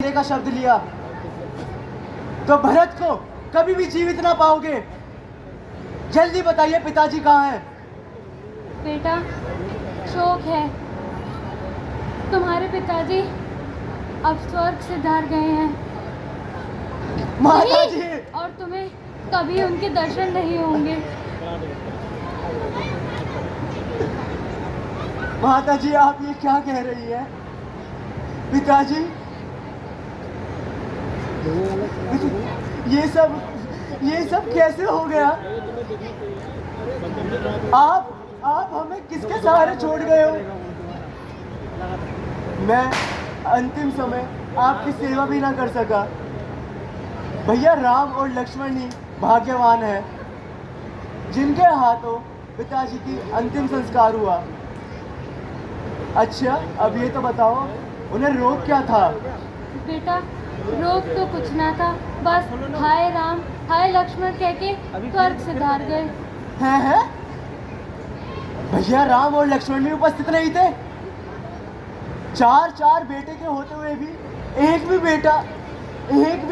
का शब्द लिया तो भरत को कभी भी जीवित ना पाओगे। जल्दी बताइए पिताजी कहाँ हैं? बेटा, शोक है, तुम्हारे पिताजी अब स्वर्ग सिधार गए हैं। माता जी, और तुम्हें कभी उनके दर्शन नहीं होंगे। माता जी आप ये क्या कह रही है? पिताजी ये सब कैसे हो गया? आप हमें किसके सहारे छोड़ गए हो? मैं अंतिम समय आपकी सेवा भी ना कर सका। भैया राम और लक्ष्मण ही भाग्यवान है जिनके हाथों पिताजी की अंतिम संस्कार हुआ। अच्छा अब ये तो बताओ उन्हें रोग क्या था? बेटा, रोग तो कुछ ना था, बस हाय राम हाय लक्ष्मण कह के स्वर्ग सिधार गए। हैं? भैया राम और लक्ष्मण भी उपस्थित नहीं थे? चार बेटे के होते हुए भी एक भी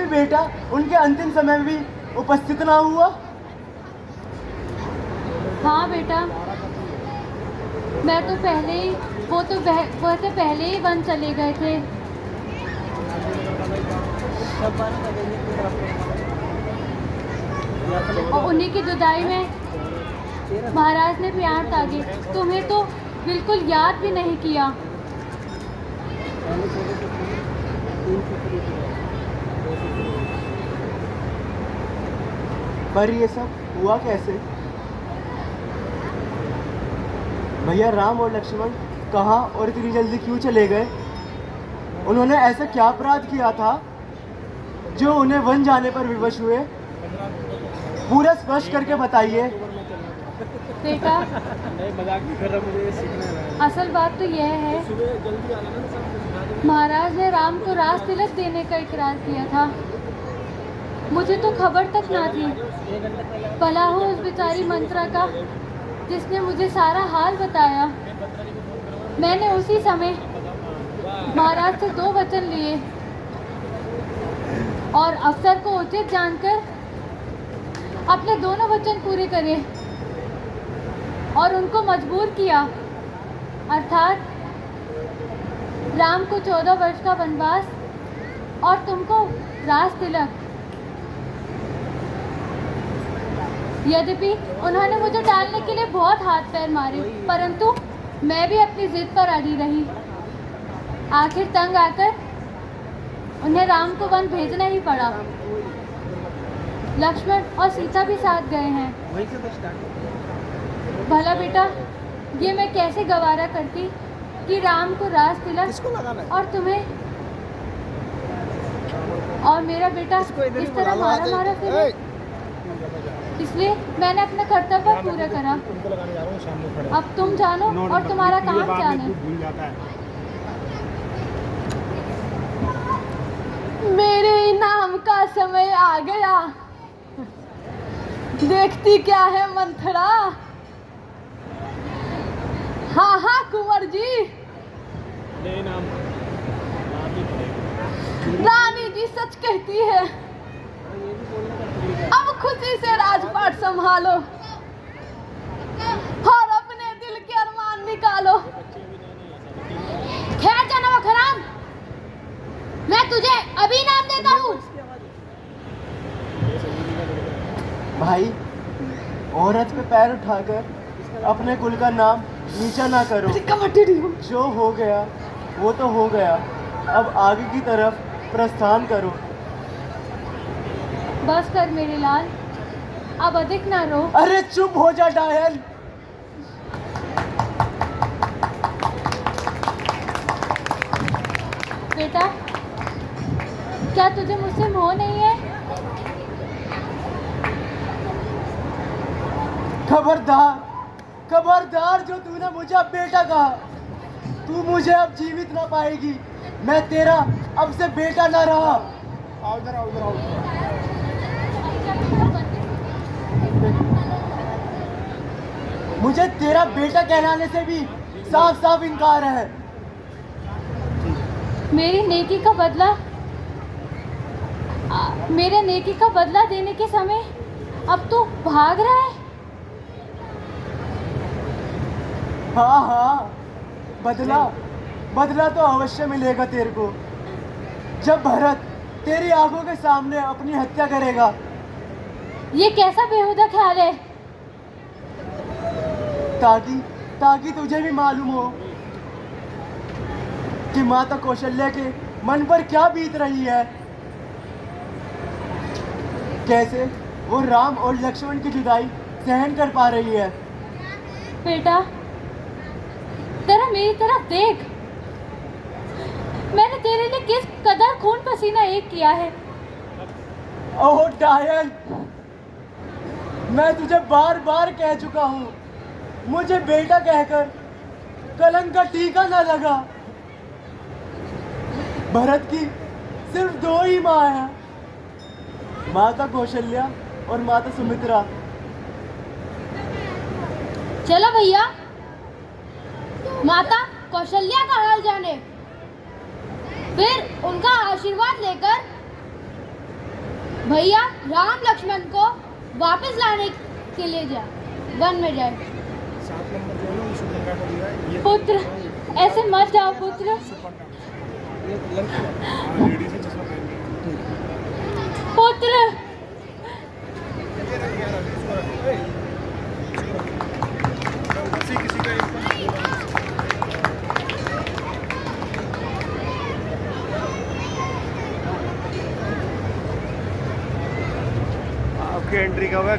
बेटा उनके अंतिम समय में भी उपस्थित ना हुआ। हाँ बेटा, मैं तो पहले ही वो तो पहले ही वन चले गए थे। और उन्हीं की जुदाई में महाराज ने प्यार तागे, तुम्हें तो बिल्कुल याद भी नहीं किया। पर ये सब हुआ कैसे? भैया राम और लक्ष्मण कहाँ और इतनी जल्दी क्यों चले गए? उन्होंने ऐसा क्या अपराध किया था जो उन्हें वन जाने पर विवश हुए? पूरा स्पष्ट करके बताइए। बेटा, असल बात तो यह है, महाराज ने राम को राज तिलक देने का इकरार किया था। मुझे तो खबर तक ना थी। भला हो उस बेचारी मंत्रा का जिसने मुझे सारा हाल बताया। मैंने उसी समय महाराज से 2 वचन लिए और अफसर को उचित जानकर अपने दोनों वचन पूरे करे और उनको मजबूर किया, अर्थात राम को 14 वर्ष का वनवास और तुमको राज तिलक। यद्यपि उन्होंने मुझे टालने के लिए बहुत हाथ पैर मारे, परंतु मैं भी अपनी जिद पर अड़ी रही। आखिर तंग आकर उन्हें राम को वन भेजना ही पड़ा। लक्ष्मण और सीता भी साथ गए हैं। भला बेटा, ये मैं कैसे गवारा करती कि राम को राज तिलक और तुम्हें और मेरा बेटा इस तरह मारा फिरे। इसलिए मैंने अपना कर्तव्य पूरा करा। अब तुम जानो और तुम्हारा काम जाने। मेरे इनाम का समय आ गया। देखती क्या है मंथरा? हाँ कुंवर जी। रानी जी सच कहती है। अब खुशी से राजपाट संभालो और अपने दिल के अरमान निकालो। खैर जाना खराम, मैं तुझे अभी नाम देता हूँ। भाई औरत पे पैर उठाकर अपने कुल का नाम नीचा ना करो। जो हो गया वो तो हो गया, अब आगे की तरफ प्रस्थान करो। बस कर मेरे लाल, अब अधिक ना रो। अरे चुप हो जा डायल। बेटा, क्या तुझे मुझसे मोह नहीं है? खबरदार जो तूने मुझे अब बेटा कहा। तू मुझे अब जीवित ना पाएगी। मैं तेरा अब से बेटा ना रहा। मुझे तेरा बेटा कहलाने से भी साफ साफ इनकार है। मेरी नेकी का बदला मेरे नेकी का बदला देने के समय अब तू भाग रहा है। हाँ हाँ, बदला बदला तो अवश्य मिलेगा तेरे को, जब भरत तेरी आंखों के सामने अपनी हत्या करेगा। ये कैसा बेहुदा ख्याल है? ताकि ताकि तुझे भी मालूम हो कि माता कौशल्या के मन पर क्या बीत रही है, कैसे वो राम और लक्ष्मण की जुदाई सहन कर पा रही है। बेटा, जरा मेरी तरफ देख। मैंने तेरे लिए किस कदर खून पसीना एक किया है। ओह डायन, मैं तुझे बार बार कह चुका हूँ, मुझे बेटा कहकर कलंक का टीका न लगा। भरत की सिर्फ दो ही माँ है, माता कौशल्या और माता सुमित्रा। चलो भैया, माता कौशल्या का हाल जाने, फिर उनका आशीर्वाद लेकर भैया राम लक्ष्मण को वापस लाने के लिए वन में जाए। 7 नंबर जो है ना, सुपर्णा को दिया है। ये पुत्र, ऐसे मत जाओ पुत्र। सुपर्णा, ये लड़की है। हाँ, लेडीज है, चश्मा पहन के। पुत्र, ये रख, ये रख, इसको रख। ए, इसको रख। किसी का एक आपकी एंट्री का हुआ